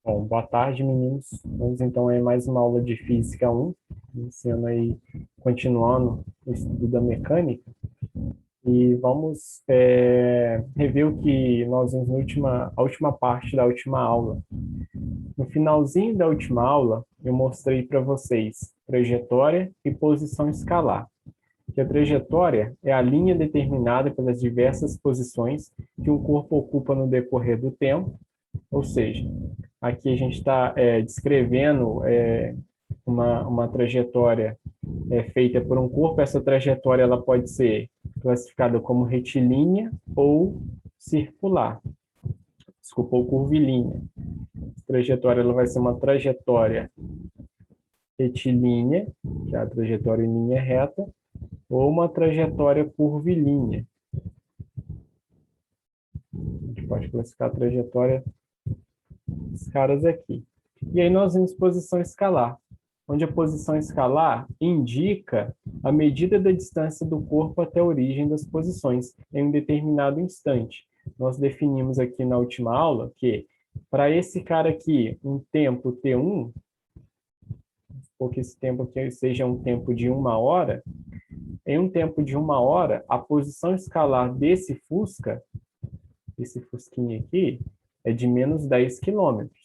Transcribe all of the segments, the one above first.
Bom, boa tarde, meninos. Vamos então aí mais uma aula de Física 1, iniciando aí, continuando o estudo da mecânica. E vamos rever o que nós vimos a última parte da última aula. No finalzinho da última aula, eu mostrei para vocês trajetória e posição escalar. Que a trajetória é a linha determinada pelas diversas posições que um corpo ocupa no decorrer do tempo, ou seja, aqui a gente está descrevendo uma trajetória feita por um corpo. Essa trajetória ela pode ser classificada como retilínea ou circular, desculpa, ou curvilínea. A trajetória ela vai ser uma trajetória retilínea, que é a trajetória em linha reta, ou uma trajetória curvilínea. A gente pode classificar a trajetória dos caras aqui. E aí nós vimos posição escalar, onde a posição escalar indica a medida da distância do corpo até a origem das posições em um determinado instante. Nós definimos aqui na última aula que, para esse cara aqui, um tempo T1, ou que esse tempo aqui seja um tempo de 1 hora, em um tempo de 1 hora, a posição escalar desse Fusca, esse Fusquinha aqui, é de menos 10 quilômetros.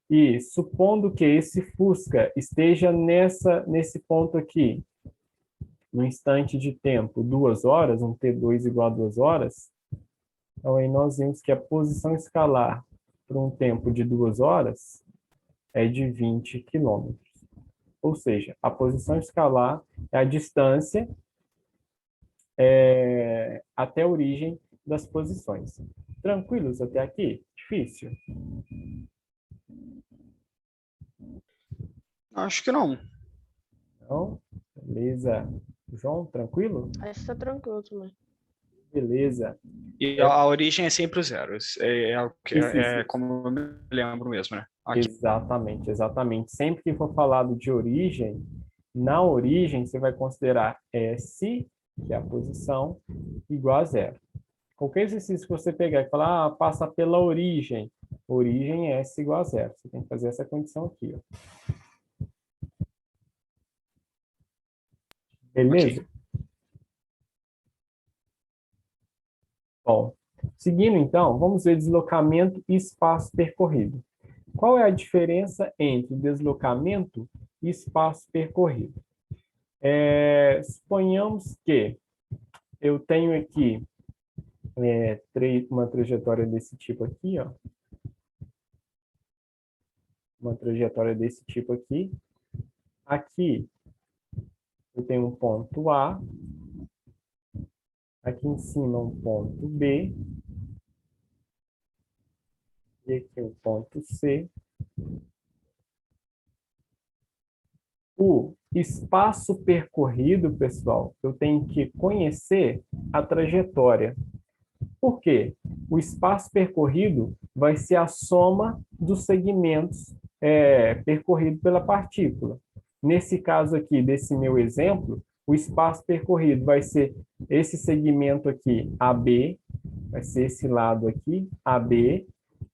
E supondo que esse Fusca esteja nesse ponto aqui, no instante de tempo, 2 horas, um T2 igual a 2 horas, então aí nós vimos que a posição escalar para um tempo de 2 horas é de 20 quilômetros. Ou seja, a posição escalar é a distância até a origem das posições. Tranquilos até aqui? Difícil? Acho que não. Então, beleza. João, tranquilo? Aí está tranquilo também. Beleza. E a origem é sempre o zero. Isso. Como eu me lembro mesmo, né? Aqui. Exatamente, exatamente. Sempre que for falado de origem, na origem você vai considerar S, que é a posição, igual a zero. Qualquer exercício que você pegar e falar, passa pela origem é S igual a zero. Você tem que fazer essa condição aqui, ó. Beleza? Ok. Bom, seguindo então, vamos ver deslocamento e espaço percorrido. Qual é a diferença entre deslocamento e espaço percorrido? Suponhamos que eu tenho aqui uma trajetória desse tipo aqui, ó. Uma trajetória desse tipo aqui. Aqui eu tenho um ponto A, aqui em cima um ponto B, e aqui um ponto C. O espaço percorrido, pessoal, eu tenho que conhecer a trajetória. Por quê? O espaço percorrido vai ser a soma dos segmentos percorrido pela partícula. Nesse caso aqui, desse meu exemplo, o espaço percorrido vai ser esse segmento aqui, AB, vai ser esse lado aqui, AB,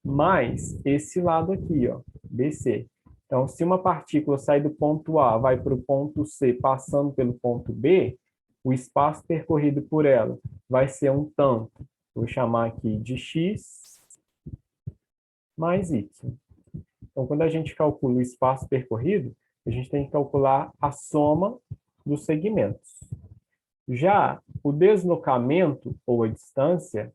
mais esse lado aqui, ó, BC. Então, se uma partícula sai do ponto A, vai para o ponto C, passando pelo ponto B, o espaço percorrido por ela vai ser um tanto. Vou chamar aqui de x mais y. Então, quando a gente calcula o espaço percorrido, a gente tem que calcular a soma dos segmentos. Já o deslocamento, ou a distância,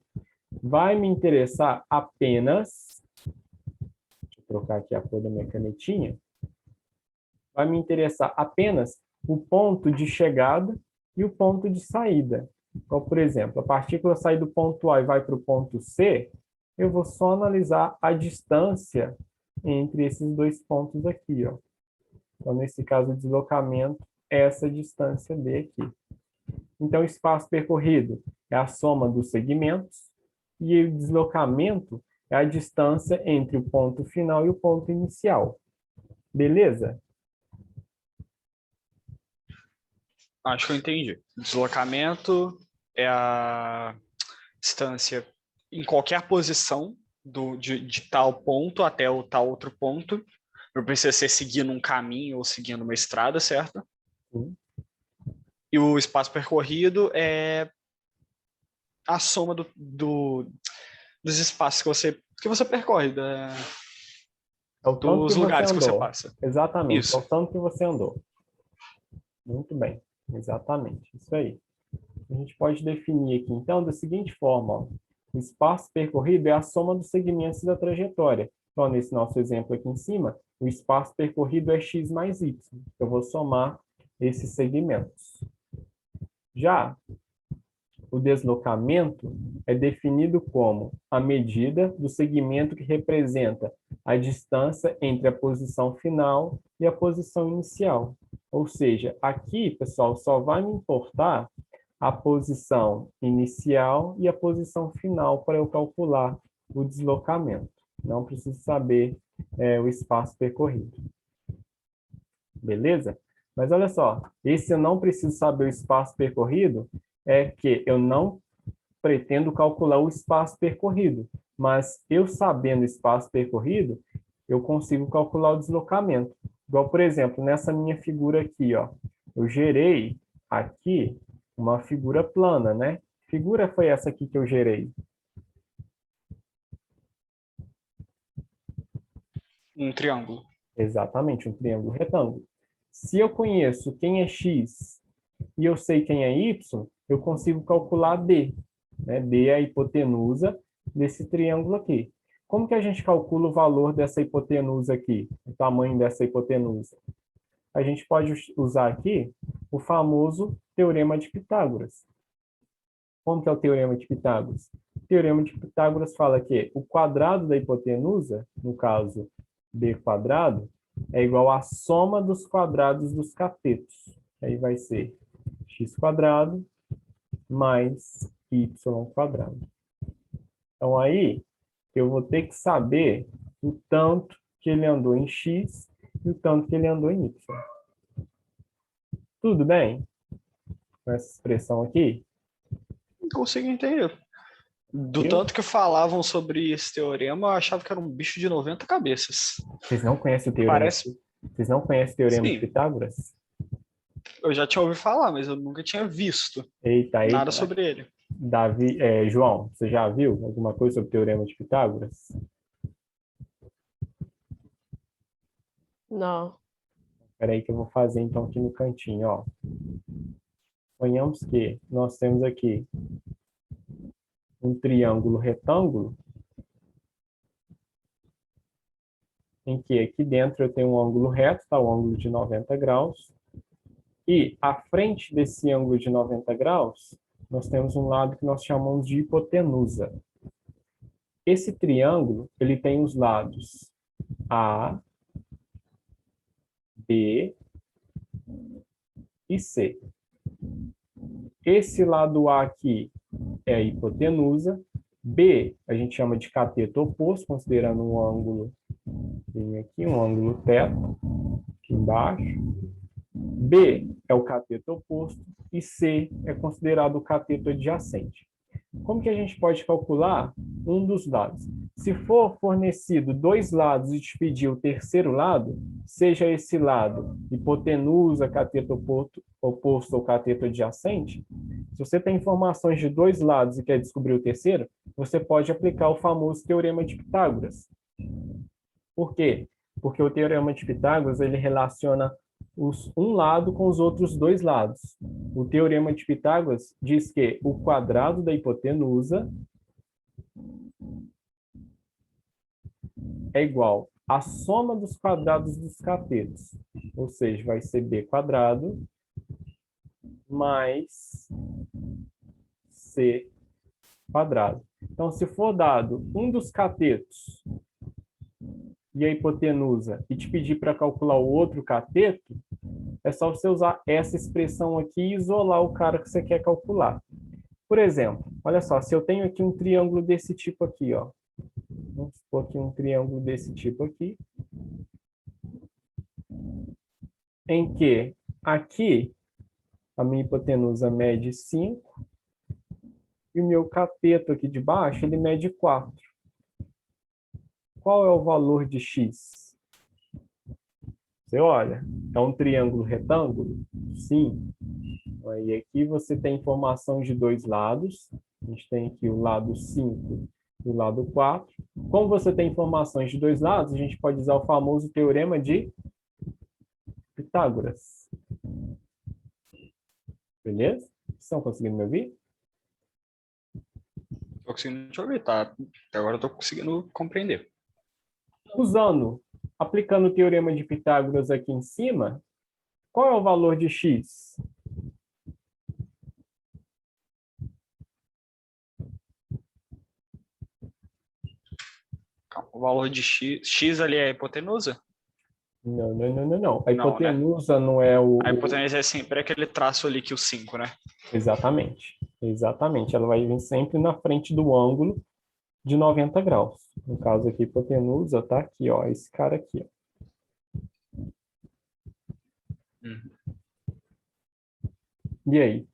vai me interessar apenas, deixa eu trocar aqui a cor da minha canetinha, vai me interessar apenas o ponto de chegada e o ponto de saída. Então, por exemplo, a partícula sai do ponto A e vai para o ponto C, eu vou só analisar a distância entre esses dois pontos aqui, ó. Então, nesse caso, o deslocamento é essa distância D aqui. Então, o espaço percorrido é a soma dos segmentos e o deslocamento é a distância entre o ponto final e o ponto inicial. Beleza? Acho que eu entendi. Deslocamento é a distância em qualquer posição de tal ponto até o tal outro ponto. Não precisa ser seguindo um caminho ou seguindo uma estrada, certo? Sim. E o espaço percorrido é a soma dos espaços que você percorre, É o tanto que dos você lugares que você andou. passa. Exatamente, é o Isso. tanto que você andou. Muito bem, exatamente, isso aí. A gente pode definir aqui, então, da seguinte forma, ó. O espaço percorrido é a soma dos segmentos da trajetória. Então, nesse nosso exemplo aqui em cima, o espaço percorrido é x mais y. Eu vou somar esses segmentos. Já o deslocamento é definido como a medida do segmento que representa a distância entre a posição final e a posição inicial. Ou seja, aqui, pessoal, só vai me importar a posição inicial e a posição final para eu calcular o deslocamento. Não preciso saber o espaço percorrido. Beleza? Mas olha só, esse eu não preciso saber o espaço percorrido é que eu não pretendo calcular o espaço percorrido, mas eu sabendo o espaço percorrido, eu consigo calcular o deslocamento. Igual, por exemplo, nessa minha figura aqui, ó, eu gerei aqui uma figura plana, né? Que figura foi essa aqui que eu gerei? Um triângulo. Exatamente, um triângulo retângulo. Se eu conheço quem é x e eu sei quem é y, eu consigo calcular d. Né? D é a hipotenusa desse triângulo aqui. Como que a gente calcula o valor dessa hipotenusa aqui? O tamanho dessa hipotenusa? A gente pode usar aqui o famoso Teorema de Pitágoras. Como que é o Teorema de Pitágoras? O Teorema de Pitágoras fala que o quadrado da hipotenusa, no caso b quadrado, é igual à soma dos quadrados dos catetos. Aí vai ser x quadrado mais y quadrado. Então, aí, eu vou ter que saber o tanto que ele andou em x e o tanto que ele andou em y. Tudo bem com essa expressão aqui? Não consigo entender. Do Eu? tanto que falavam sobre esse teorema, eu achava que era um bicho de 90 cabeças. Vocês não conhecem o teorema Parece. de, vocês não conhecem o teorema de Sim, Pitágoras? eu já tinha ouvido falar, mas eu nunca tinha visto Eita, nada eita. sobre ele. Davi, João, você já viu alguma coisa sobre o teorema de Pitágoras? Não. Espera aí que eu vou fazer então aqui no cantinho, ó. Suponhamos que nós temos aqui um triângulo retângulo, em que aqui dentro eu tenho um ângulo reto, tá? Um ângulo de 90 graus. E à frente desse ângulo de 90 graus, nós temos um lado que nós chamamos de hipotenusa. Esse triângulo, ele tem os lados A, B e C. Esse lado A aqui é a hipotenusa. B, a gente chama de cateto oposto, considerando um ângulo aqui, um ângulo teto, aqui embaixo. B é o cateto oposto e C é considerado o cateto adjacente. Como que a gente pode calcular um dos lados? Se for fornecido dois lados e dividir o terceiro lado, seja esse lado hipotenusa, cateto oposto ou cateto adjacente, se você tem informações de dois lados e quer descobrir o terceiro, você pode aplicar o famoso Teorema de Pitágoras. Por quê? Porque o Teorema de Pitágoras ele relaciona um lado com os outros dois lados. O Teorema de Pitágoras diz que o quadrado da hipotenusa é igual à soma dos quadrados dos catetos. Ou seja, vai ser b quadrado mais c quadrado. Então, se for dado um dos catetos e a hipotenusa e te pedir para calcular o outro cateto, é só você usar essa expressão aqui e isolar o cara que você quer calcular. Por exemplo, olha só, se eu tenho aqui um triângulo desse tipo aqui, ó. Vamos supor aqui um triângulo desse tipo aqui, em que aqui a minha hipotenusa mede 5 e o meu cateto aqui de baixo ele mede 4. qual é o valor de x? Você olha, é um triângulo retângulo? Sim. E aqui você tem informação de dois lados. A gente tem aqui o lado 5 e o lado 4. Como você tem informações de dois lados, a gente pode usar o famoso teorema de Pitágoras. Beleza? Estão conseguindo me ouvir? Estou conseguindo te ouvir, tá? Até agora eu estou conseguindo compreender. Aplicando o teorema de Pitágoras aqui em cima, qual é o valor de x? O valor de x ali é a hipotenusa? Não, não, não, não, não. A Não, né? hipotenusa não é A hipotenusa é sempre aquele traço ali que o 5, né? Exatamente. Exatamente. Ela vai vir sempre na frente do ângulo de 90 graus. No caso aqui, a hipotenusa tá aqui, ó. Esse cara aqui, ó. E aí?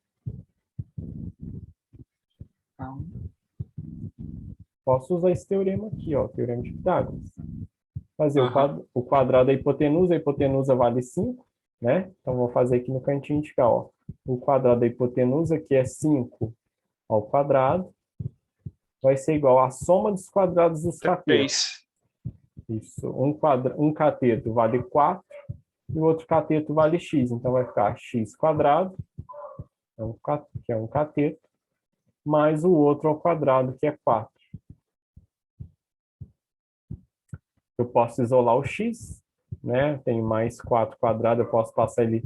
Posso usar esse teorema aqui, ó. Teorema de Pitágoras. Fazer o quadrado da hipotenusa. A hipotenusa vale 5, né? Então, vou fazer aqui no cantinho de cá, ó. O quadrado da hipotenusa, que é 5 ao quadrado, vai ser igual à soma dos quadrados dos catetos. Isso. Um cateto vale 4 e o outro cateto vale x. Então, vai ficar x quadrado, que é um cateto, mais o outro ao quadrado, que é 4. Eu posso isolar o x, né? Tenho mais 4 quadrado, eu posso passar ele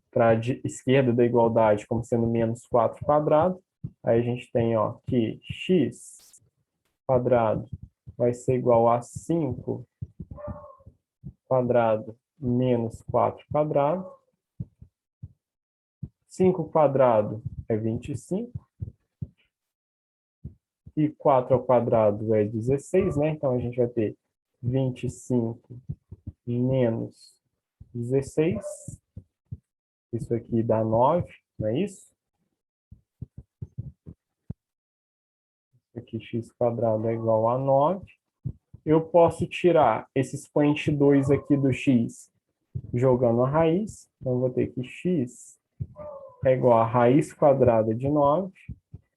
para a esquerda da igualdade como sendo menos 4 quadrado. Aí a gente tem, ó, que x quadrado vai ser igual a 5 quadrado menos 4 quadrado. 5 quadrado é 25. E 4 ao quadrado é 16, né? Então, a gente vai ter 25 menos 16. Isso aqui dá 9, não é isso? Aqui, x quadrado é igual a 9. Eu posso tirar esse expoente 2 aqui do x jogando a raiz. Então, eu vou ter que x é igual a raiz quadrada de 9.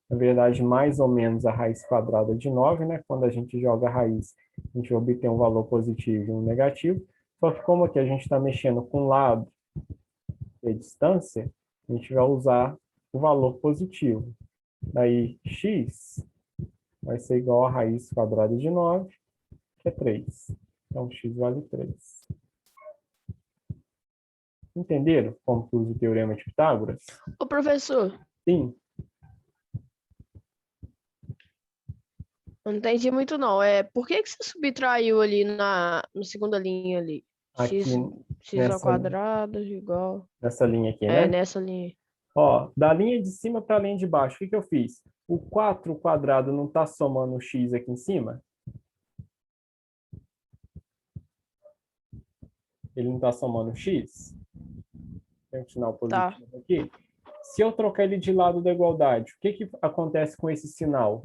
Na verdade, mais ou menos a raiz quadrada de 9, né? Quando a gente joga a raiz, a gente vai obter um valor positivo e um negativo. Só que como aqui a gente está mexendo com o lado e a distância, a gente vai usar o valor positivo. Daí, x vai ser igual a raiz quadrada de 9, que é 3. Então, x vale 3. Entenderam como que usa o teorema de Pitágoras? Ô, professor, Sim. não entendi muito não. Por que você subtraiu ali na segunda linha ali? Aqui X ao quadrado igual. nessa linha aqui, né? Nessa linha. Ó, da linha de cima para a linha de baixo, o que eu fiz? O 4 quadrado não está somando o x aqui em cima? Ele não está somando o x? Tem um sinal positivo aqui. Se eu trocar ele de lado da igualdade, o que acontece com esse sinal?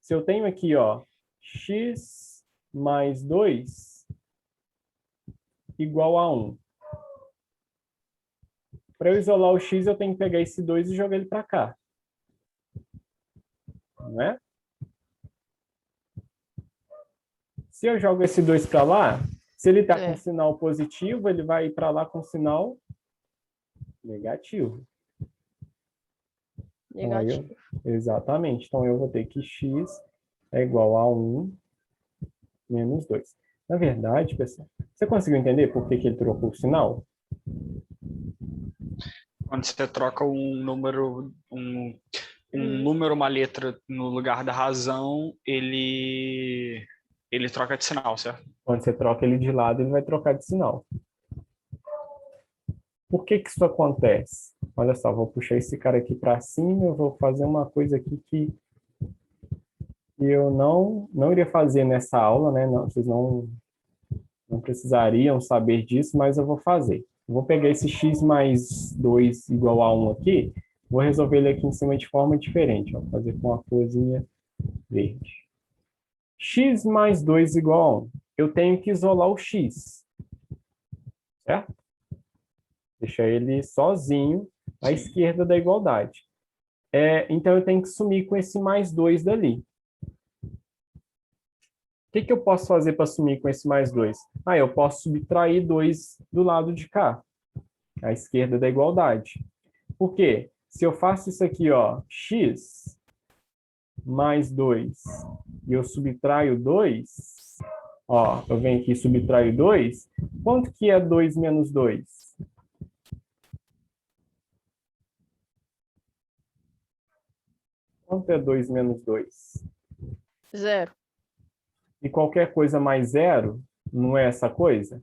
Se eu tenho aqui, ó, x mais 2 igual a 1. Para eu isolar o x, eu tenho que pegar esse 2 e jogar ele para cá. Não é? Se eu jogo esse 2 para lá, se ele está com sinal positivo, ele vai ir para lá com sinal negativo. Negativo. Então, exatamente. Então, eu vou ter que x é igual a 1 menos 2. Na verdade, pessoal, você conseguiu entender por que ele trocou o sinal? Quando você troca um número, uma letra no lugar da razão, ele troca de sinal, certo? Quando você troca ele de lado, ele vai trocar de sinal. Por que isso acontece? Olha só, vou puxar esse cara aqui para cima, eu vou fazer uma coisa aqui que eu não iria fazer nessa aula, né? Não, vocês não precisariam saber disso, mas eu vou fazer. Eu vou pegar esse x mais 2 igual a 1 aqui, vou resolver ele aqui em cima de forma diferente. Vou fazer com a corzinha verde. x mais 2 igual a 1. Eu tenho que isolar o x, certo? Deixar ele sozinho à Sim. esquerda da igualdade. Então, eu tenho que sumir com esse mais 2 dali. O que eu posso fazer para sumir com esse mais 2? Eu posso subtrair 2 do lado de cá, à esquerda da igualdade. Por quê? Se eu faço isso aqui, ó, x mais 2, e eu subtraio 2, ó, eu venho aqui e subtraio 2, quanto que é 2 menos 2? Quanto é 2 menos 2? 0. E qualquer coisa mais zero, não é essa coisa?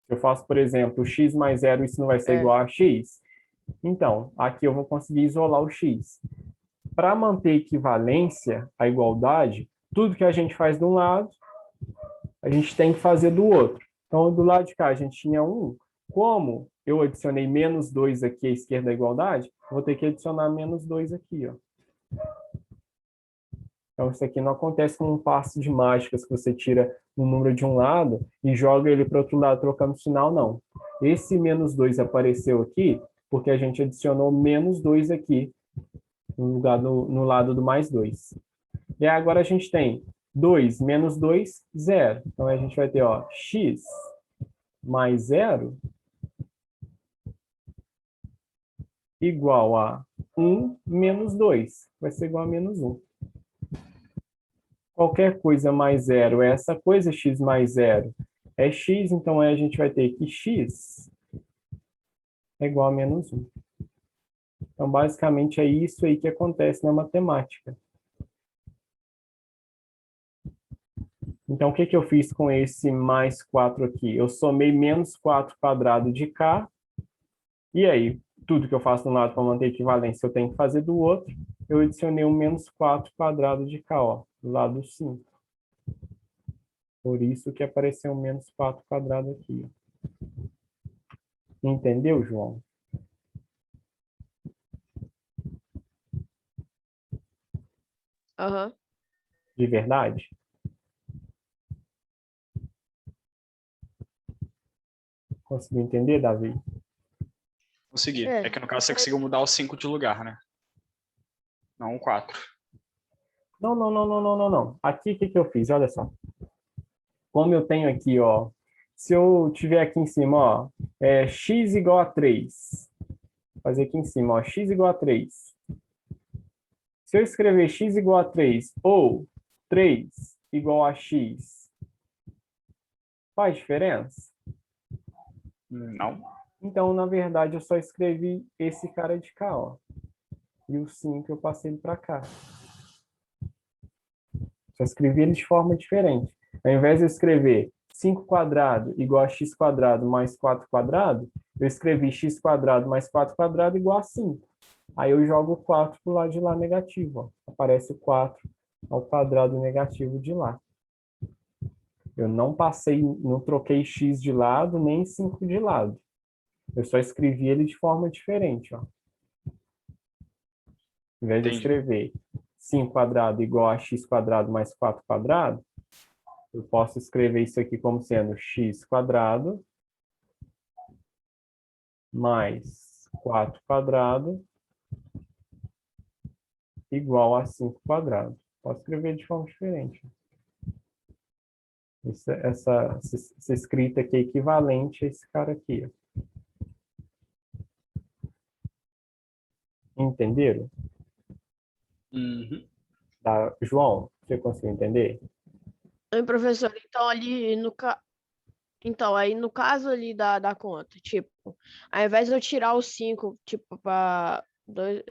Se eu faço, por exemplo, x mais zero, isso não vai ser igual a x? Então, aqui eu vou conseguir isolar o x. Para manter equivalência, a igualdade, tudo que a gente faz de um lado, a gente tem que fazer do outro. Então, do lado de cá, a gente tinha 1. Como eu adicionei menos 2 aqui à esquerda da igualdade, vou ter que adicionar menos 2 aqui, ó. Então, isso aqui não acontece com um passe de mágicas que você tira um número de um lado e joga ele para o outro lado trocando sinal, não. Esse menos 2 apareceu aqui porque a gente adicionou menos 2 aqui no lado do mais 2. E agora a gente tem 2 menos 2, 0. Então, a gente vai ter, ó, x mais 0 igual a 1 menos 2. Vai ser igual a menos 1. Qualquer coisa mais zero é essa coisa, x mais zero é x, então a gente vai ter que x é igual a menos 1. Então, basicamente, é isso aí que acontece na matemática. Então, o que eu fiz com esse mais 4 aqui? Eu somei menos 4 quadrado de cá, e aí, tudo que eu faço de um lado para manter equivalência, eu tenho que fazer do outro. Eu adicionei um menos 4 quadrado de cá, ó, do lado 5. Por isso que apareceu um menos 4 quadrado aqui. Entendeu, João? Aham. De verdade? Conseguiu entender, Davi? Consegui. É. É que no caso você conseguiu mudar o 5 de lugar, né? Não o 4. Não, não, não, não, não, não, não. Aqui, o que eu fiz? Olha só. Como eu tenho aqui, ó, se eu tiver aqui em cima, ó, x igual a 3. Vou fazer aqui em cima, ó, x igual a 3. Se eu escrever x igual a 3 ou 3 igual a x, faz diferença? Não. Então, na verdade, eu só escrevi esse cara de cá, ó. E o 5 eu passei para cá. Só escrevi ele de forma diferente. Ao invés de eu escrever 5 quadrado igual a x quadrado mais 4 quadrado, eu escrevi x quadrado mais 4 quadrado igual a 5. Aí eu jogo o 4 para o lado de lá negativo. Ó. Aparece o 4 ao quadrado negativo de lá. Eu não passei, não troquei x de lado, nem 5 de lado. Eu só escrevi ele de forma diferente. Ó. Ao invés de eu Entendi. escrever 5 quadrado igual a x quadrado mais 4 quadrado, eu posso escrever isso aqui como sendo x quadrado mais 4 quadrado igual a 5 quadrado. Posso escrever de forma diferente. Essa escrita aqui é equivalente a esse cara aqui. Entenderam? Uhum. João, você conseguiu entender? Oi, professor, então ali Então, aí no caso ali da conta, tipo, ao invés de eu tirar o 5, tipo, para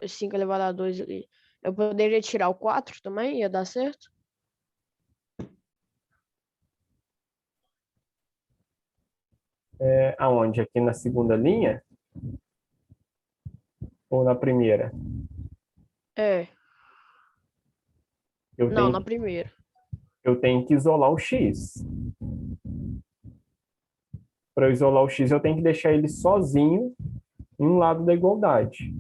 5 elevado a 2 ali, eu poderia tirar o 4 também? Ia dar certo? Aonde? Aqui na segunda linha? Ou na primeira? É, Eu não, tenho, na primeira. eu tenho que isolar o x. Para eu isolar o x, eu tenho que deixar ele sozinho em um lado da igualdade.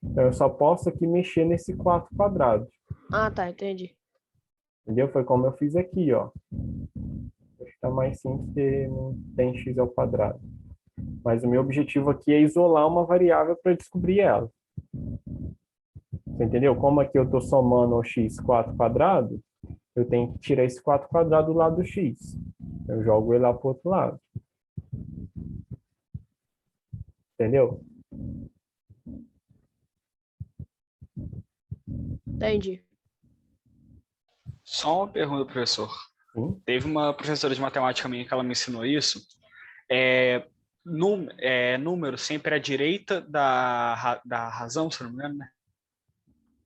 Então, eu só posso aqui mexer nesse 4 quadrado. Ah, tá, entendi. Entendeu? Foi como eu fiz aqui, ó. Acho que tá mais simples porque não tem x ao quadrado. Mas o meu objetivo aqui é isolar uma variável para descobrir ela. Você entendeu? Como aqui eu estou somando o x² quadrado, eu tenho que tirar esse 4 quadrado do lado do x. Eu jogo ele lá para o outro lado. Entendeu? Entendi. Só uma pergunta, professor. Sim. Teve uma professora de matemática minha que ela me ensinou isso. Número sempre à direita da razão, se não me engano, né?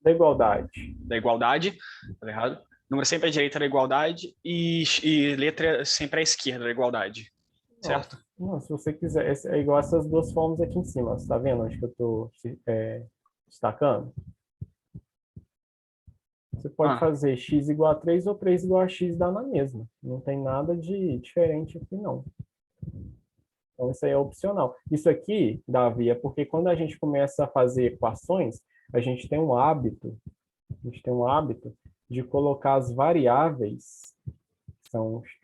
Da igualdade. Da igualdade, tá errado? Número sempre à direita da igualdade e letra sempre à esquerda da igualdade, certo? Não, se você quiser, é igual essas duas formas aqui em cima. Você está vendo onde que eu estou destacando? Você pode fazer x igual a 3 ou 3 igual a x dá na mesma. Não tem nada de diferente aqui, não. Então, isso aí é opcional. Isso aqui, Davi, é porque quando a gente começa a fazer equações, a gente tem um hábito de colocar as variáveis,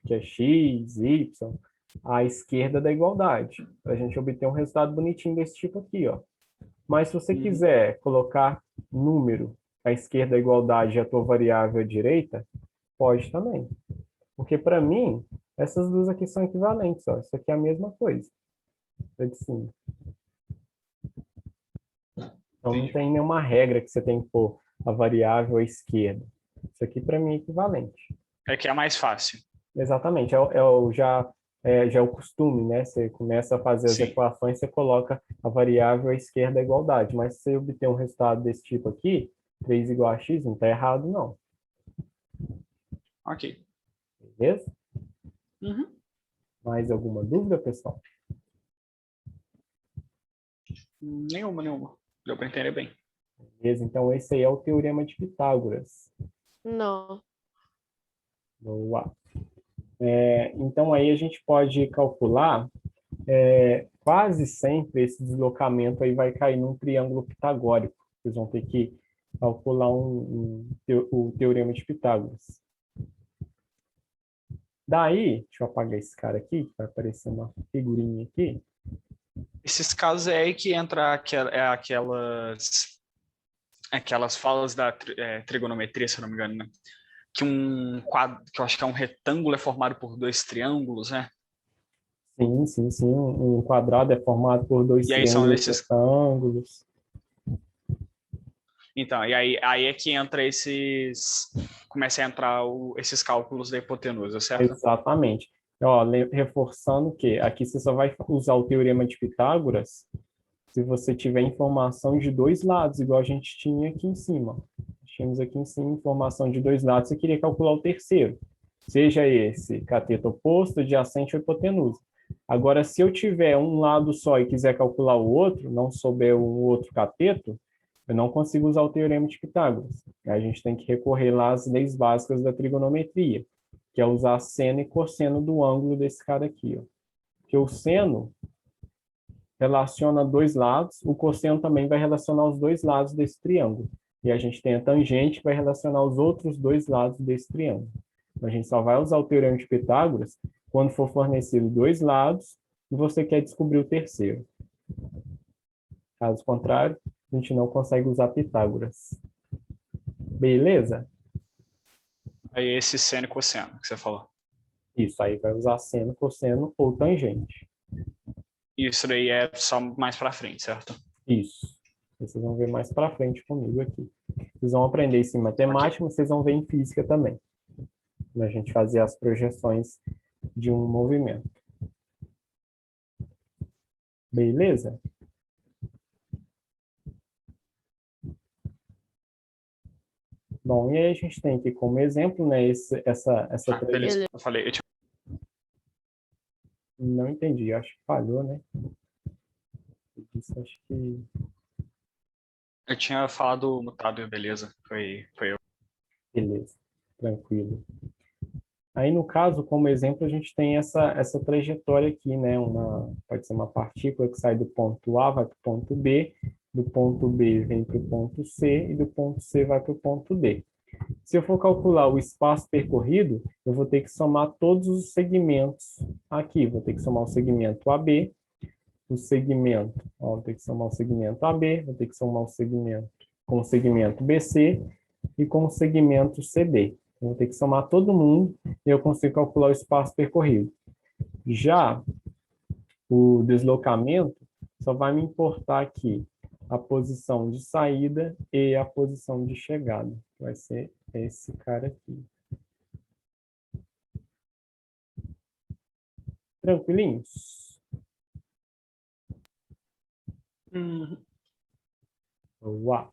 que é x, y, à esquerda da igualdade, para a gente obter um resultado bonitinho desse tipo aqui, ó. Mas se você quiser colocar número à esquerda da igualdade e a tua variável à direita, pode também. Porque para mim, essas duas aqui são equivalentes, ó. Isso aqui é a mesma coisa. De cima. Então não tem nenhuma regra que você tem que pôr a variável à esquerda. Isso aqui para mim é equivalente. É que é mais fácil. Exatamente, já é o costume, né? Você começa a fazer as Sim. equações, você coloca a variável à esquerda da igualdade. Mas se você obter um resultado desse tipo aqui, 3 igual a x, não está errado, não. Ok. Beleza? Uhum. Mais alguma dúvida, pessoal? Nenhuma. Deu para entender bem. Beleza, então esse aí é o teorema de Pitágoras. Não. Boa. Então aí a gente pode calcular, quase sempre esse deslocamento aí vai cair num triângulo pitagórico. Vocês vão ter que calcular o teorema de Pitágoras. Daí, deixa eu apagar esse cara aqui, que vai aparecer uma figurinha aqui. Esses casos é aí que entra aquelas falas da trigonometria, se eu não me engano, né? Que um quadro, que eu acho que é um retângulo, é formado por dois triângulos, né? Sim. Um quadrado é formado por dois E aí são triângulos esses. retângulos. Então, e aí é que entra começa a entrar esses cálculos da hipotenusa, certo? Exatamente. Ó, reforçando que aqui você só vai usar o teorema de Pitágoras se você tiver informação de dois lados, igual a gente tinha aqui em cima. Tínhamos aqui em cima informação de dois lados, você queria calcular o terceiro. Seja esse cateto oposto, adjacente ou hipotenusa. Agora, se eu tiver um lado só e quiser calcular o outro, não souber o outro cateto, eu não consigo usar o teorema de Pitágoras. A gente tem que recorrer lá às leis básicas da trigonometria, que é usar seno e cosseno do ângulo desse cara aqui, ó. Porque o seno relaciona dois lados, o cosseno também vai relacionar os dois lados desse triângulo. E a gente tem a tangente que vai relacionar os outros dois lados desse triângulo. Então, a gente só vai usar o teorema de Pitágoras quando for fornecido dois lados e você quer descobrir o terceiro. Caso contrário, a gente não consegue usar Pitágoras. Beleza? Aí esse seno e cosseno que você falou. Isso, aí vai usar seno, cosseno ou tangente. Isso daí é só mais para frente, certo? Isso. Vocês vão ver mais para frente comigo aqui. Vocês vão aprender isso em matemática, mas vocês vão ver em física também. A gente fazer as projeções de um movimento. Beleza? Bom, e aí a gente tem aqui como exemplo, né, essa Beleza. Eu falei, Não entendi, acho que falhou, né? Isso, acho que... eu tinha falado mutado, beleza. Foi eu. Beleza, tranquilo. Aí, no caso, como exemplo, a gente tem essa trajetória aqui, né? Pode ser uma partícula que sai do ponto A, vai para o ponto B, do ponto B vem para o ponto C e do ponto C vai para o ponto D. Se eu for calcular o espaço percorrido, eu vou ter que somar todos os segmentos aqui. Vou ter que somar o segmento AB, o segmento, ó, vou ter que somar o segmento AB, vou ter que somar o segmento com o segmento BC e com o segmento CD. Eu vou ter que somar todo mundo e eu consigo calcular o espaço percorrido. Já o deslocamento só vai me importar aqui a posição de saída e a posição de chegada. Vai ser esse cara aqui. Tranquilinhos? Boa.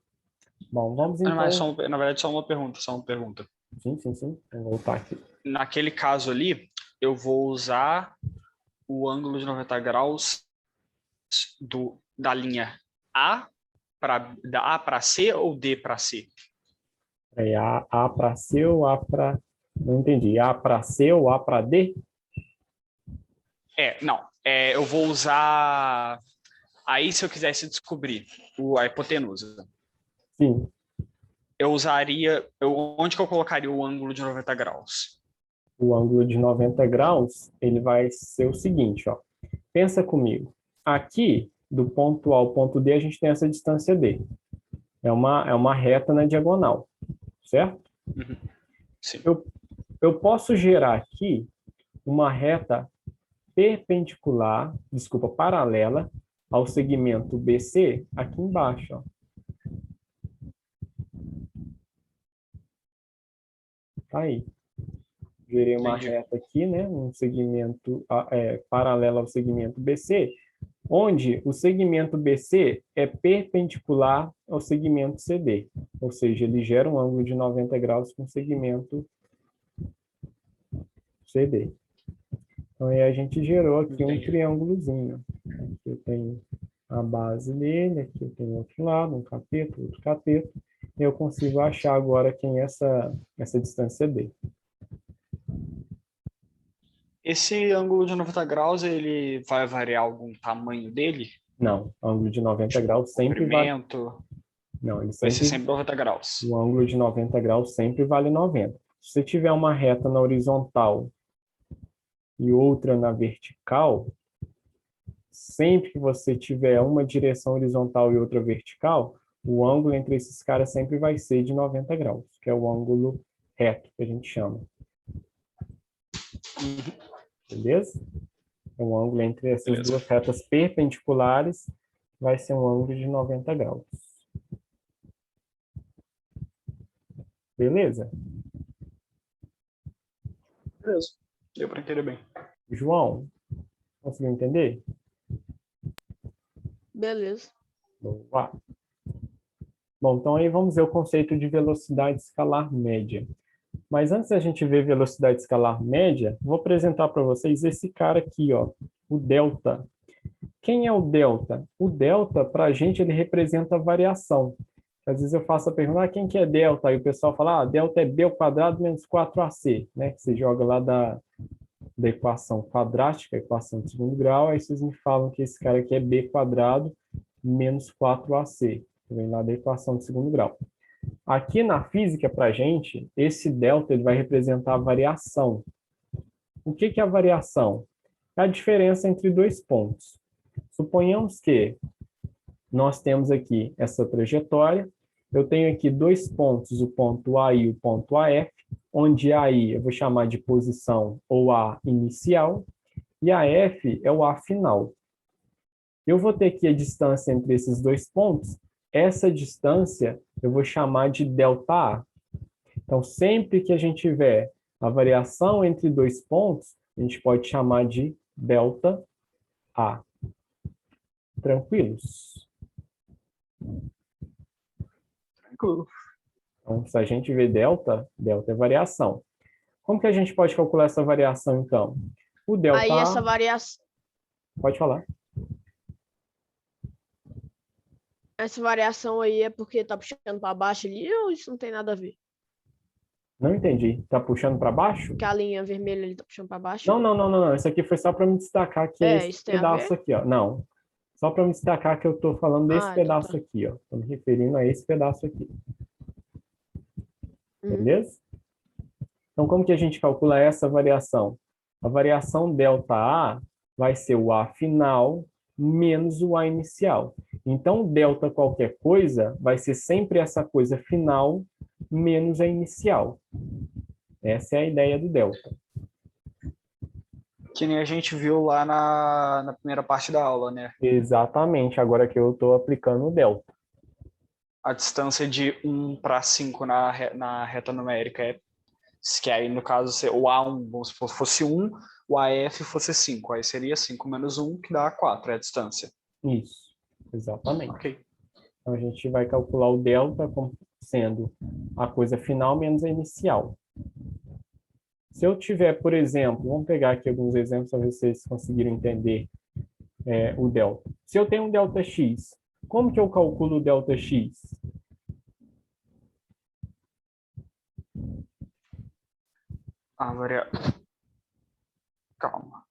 Bom, vamos Não, mas então... na verdade, só uma pergunta. Sim. Vou voltar aqui. Naquele caso ali, eu vou usar o ângulo de 90 graus da linha da A para C ou D para C? É A para C ou A para... Não entendi. A para C ou A para D? Não. Eu vou usar... Aí, se eu quisesse descobrir a hipotenusa, Sim. eu usaria... Onde que eu colocaria o ângulo de 90 graus? O ângulo de 90 graus, ele vai ser o seguinte, ó. Pensa comigo. Aqui, do ponto A ao ponto D, a gente tem essa distância D. É uma reta na diagonal, certo? Uhum. Sim. Eu posso gerar aqui uma reta paralela ao segmento BC aqui embaixo, ó. Tá aí. Gerei uma Entendi. reta aqui, né? Um segmento paralelo ao segmento BC, onde o segmento BC é perpendicular ao segmento CD. Ou seja, ele gera um ângulo de 90 graus com o segmento CD. Então, aí a gente gerou aqui um triângulozinho. Aqui eu tenho a base dele, aqui eu tenho outro lado, um cateto, outro cateto. E eu consigo achar agora quem é essa distância D. Esse ângulo de 90 graus, ele vai variar algum tamanho dele? Não, ângulo de 90 graus sempre vale... Comprimento? Não, ele Vai ser sempre... sempre 90 graus. O ângulo de 90 graus sempre vale 90. Se você tiver uma reta na horizontal e outra na vertical, sempre que você tiver uma direção horizontal e outra vertical, o ângulo entre esses caras sempre vai ser de 90 graus, que é o ângulo reto, que a gente chama. Beleza? O ângulo entre essas duas retas perpendiculares vai ser um ângulo de 90 graus. Beleza? Beleza. Deu para entender bem. João, conseguiu entender? Beleza. Boa. Bom, então aí vamos ver o conceito de velocidade escalar média. Mas antes da gente ver velocidade escalar média, vou apresentar para vocês esse cara aqui, ó, o delta. Quem é o delta? O delta, para a gente, ele representa a variação. Às vezes eu faço a pergunta, quem que é delta? Aí o pessoal fala, delta é b ao quadrado menos 4ac, né? Que você joga lá da equação quadrática, equação de segundo grau, aí vocês me falam que esse cara aqui é b quadrado menos 4ac. Vem lá da equação de segundo grau. Aqui na física, para a gente, esse delta ele vai representar a variação. O que é a variação? É a diferença entre dois pontos. Suponhamos que nós temos aqui essa trajetória, eu tenho aqui dois pontos, o ponto A e o ponto AF, onde AI eu vou chamar de posição ou A inicial, e AF é o A final. Eu vou ter aqui a distância entre esses dois pontos, essa distância eu vou chamar de ΔA. Então, sempre que a gente tiver a variação entre dois pontos, a gente pode chamar de ΔA. Tranquilos? Tranquilo. Então, se a gente vê delta é variação. Como que a gente pode calcular essa variação, então? O delta... Aí essa variação... Pode falar. Essa variação aí é porque tá puxando para baixo ali ou isso não tem nada a ver? Não entendi. Tá puxando para baixo? Que a linha vermelha ali tá puxando para baixo? Não. Isso aqui foi só para me destacar que é esse isso tem a pedaço ver? aqui, ó. Não. Só para me destacar que eu estou falando desse então pedaço tá. aqui, ó. Estou me referindo a esse pedaço aqui. Uhum. Beleza? Então, como que a gente calcula essa variação? A variação ΔA vai ser o A final menos o A inicial. Então, delta qualquer coisa vai ser sempre essa coisa final menos a inicial. Essa é a ideia do delta. Que nem a gente viu lá na primeira parte da aula, né? Exatamente, agora que eu estou aplicando o delta. A distância de 1 para 5 na reta numérica que aí no caso o A1, vamos supor, fosse 1, o AF fosse 5, aí seria 5 menos 1, que dá 4, é a distância. Isso, exatamente. Ok. Então, a gente vai calcular o delta como sendo a coisa final menos a inicial. Se eu tiver, por exemplo, vamos pegar aqui alguns exemplos para ver se vocês conseguiram entender o delta. Se eu tenho um delta x, como que eu calculo o delta x? Calma.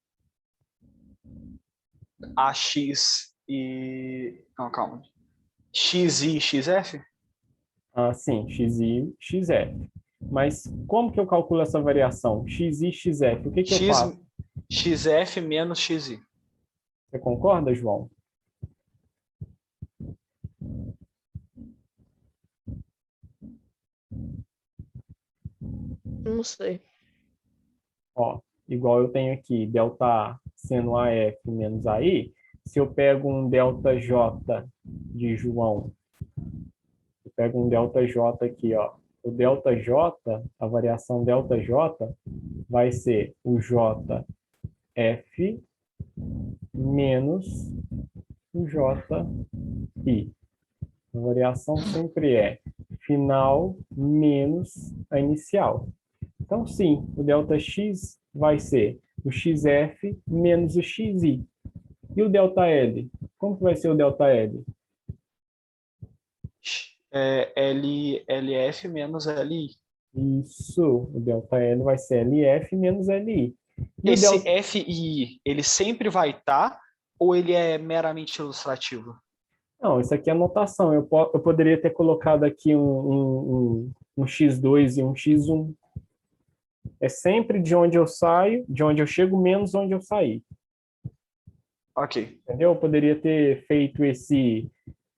AX e... Não, calma. XI e XF? Ah, sim, xi, xf. Mas como que eu calculo essa variação? Xi, xf, o que que eu X, faço? XF menos XI. Você concorda, João? Não sei. Ó, igual eu tenho aqui, delta A sendo AF menos AI, se eu pego um delta J de João, eu pego um delta J aqui, ó, o delta J, a variação delta J, vai ser o JF menos o JI. A variação sempre é final menos a inicial. Então, sim, o ΔX vai ser o XF menos o XI. E o ΔL? Como que vai ser o ΔL? LF menos LI. Isso, o ΔL vai ser LF menos LI. E o Esse delta... F e I, ele sempre vai estar ou ele é meramente ilustrativo? Não, isso aqui é notação. Eu poderia ter colocado aqui um X2 e um X1. É sempre de onde eu saio, de onde eu chego, menos onde eu saí. Ok. Entendeu? Eu poderia ter feito esse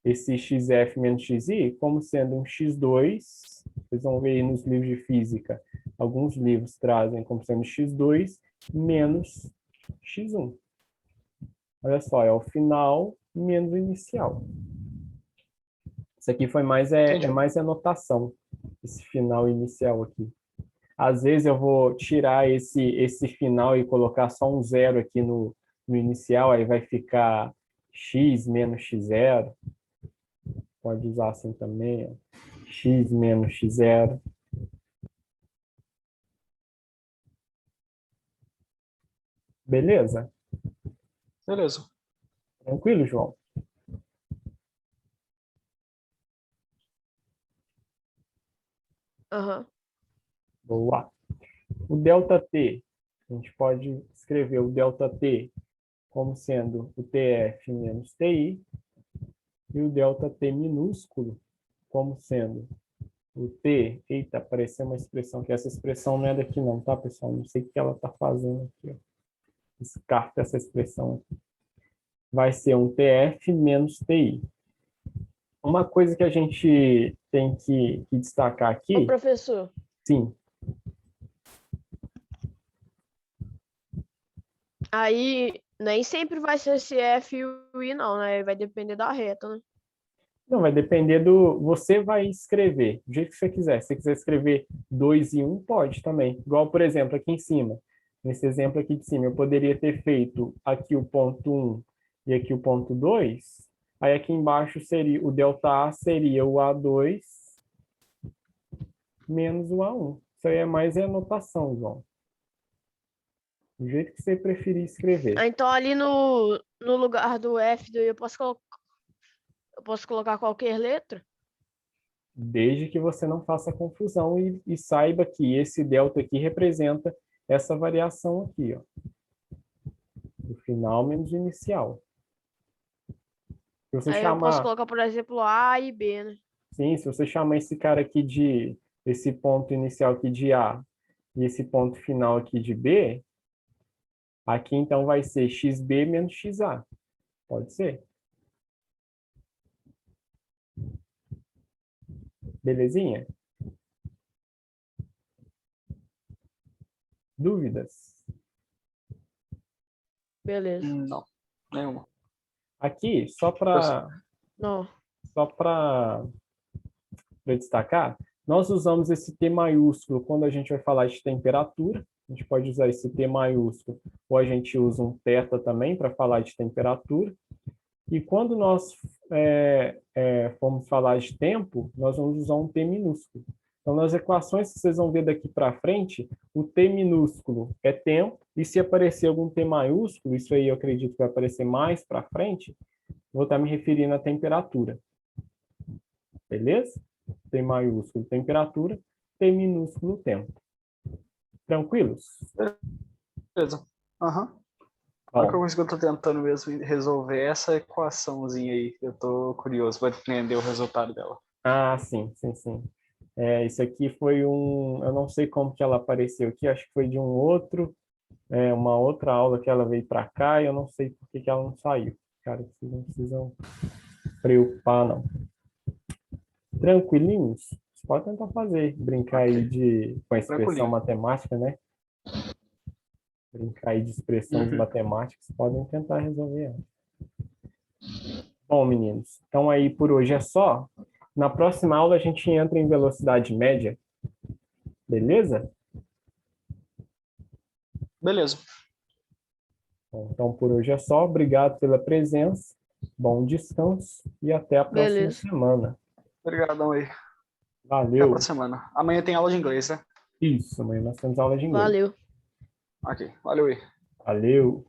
XF menos XI como sendo um X2. Vocês vão ver aí nos livros de física. Alguns livros trazem como sendo X2 menos X1. Olha só, é o final menos o inicial. Isso aqui foi mais mais a notação, esse final inicial aqui. Às vezes eu vou tirar esse final e colocar só um zero aqui no inicial, aí vai ficar x menos x0. Pode usar assim também, ó. X menos x0. Beleza? Beleza. Tranquilo, João? Aham. Boa. O ΔT, a gente pode escrever o ΔT como sendo o TF menos TI e o ΔT minúsculo como sendo o T. Eita, apareceu uma expressão que essa expressão não é daqui não, tá, pessoal? Não sei o que ela está fazendo aqui, ó. Descarta essa expressão aqui. Vai ser um TF menos TI. Uma coisa que a gente tem que destacar Ô, aqui, professor, sim, aí nem sempre vai ser esse F e o I, não, né? Vai depender da reta, né? não, vai depender do... Você vai escrever do jeito que você quiser. Se você quiser escrever 2 e 1, pode também. Igual, por exemplo, aqui em cima. Nesse exemplo aqui de cima, eu poderia ter feito aqui o ponto 1 e aqui o ponto 2. Aí aqui embaixo seria o ΔA seria o A2 menos o A1. Isso aí é mais a anotação, João. Do jeito que você preferir escrever. Então ali no lugar do F do I, eu posso colocar qualquer letra? Desde que você não faça confusão e saiba que esse delta aqui representa essa variação aqui, ó. O final menos o inicial. Se você Aí eu posso chamar, colocar, por exemplo, A e B, né? sim, se você chamar esse cara aqui de, esse ponto inicial aqui de A e esse ponto final aqui de B, aqui então vai ser xb menos xa. Pode ser? Belezinha? Dúvidas? Beleza. Não, nenhuma. Aqui, só Professor, para Não. só para destacar, nós usamos esse T maiúsculo quando a gente vai falar de temperatura. A gente pode usar esse T maiúsculo, ou a gente usa um θ também para falar de temperatura. E quando nós formos falar de tempo, nós vamos usar um T minúsculo. Então, nas equações que vocês vão ver daqui para frente, o T minúsculo é tempo, e se aparecer algum T maiúsculo, isso aí eu acredito que vai aparecer mais para frente, vou estar me referindo à temperatura. Beleza? T maiúsculo, temperatura, T minúsculo, tempo. Tranquilos? beleza. Aham. A única Bom, coisa que eu tô tentando mesmo resolver é essa equaçãozinha aí. Eu tô curioso para entender o resultado dela. sim, sim, sim. Isso aqui foi eu não sei como que ela apareceu aqui, acho que foi de uma outra aula que ela veio para cá e eu não sei por que que ela não saiu. Cara, vocês não precisam preocupar, não. Tranquilinhos? Você pode tentar fazer, brincar aí Ok, com a expressão tranquilinho. matemática, né? Brincar aí de expressões Uhum. matemáticas, podem tentar resolver ela. Bom, meninos, então aí por hoje é só. Na próxima aula a gente entra em velocidade média, beleza? Beleza. Bom, então por hoje é só. Obrigado pela presença, bom descanso e até a próxima Beleza. semana. Obrigadão aí. Até a Valeu! próxima semana. Amanhã tem aula de inglês, né? Isso, amanhã nós temos aula de inglês. Valeu. Ok, valeu aí. Valeu!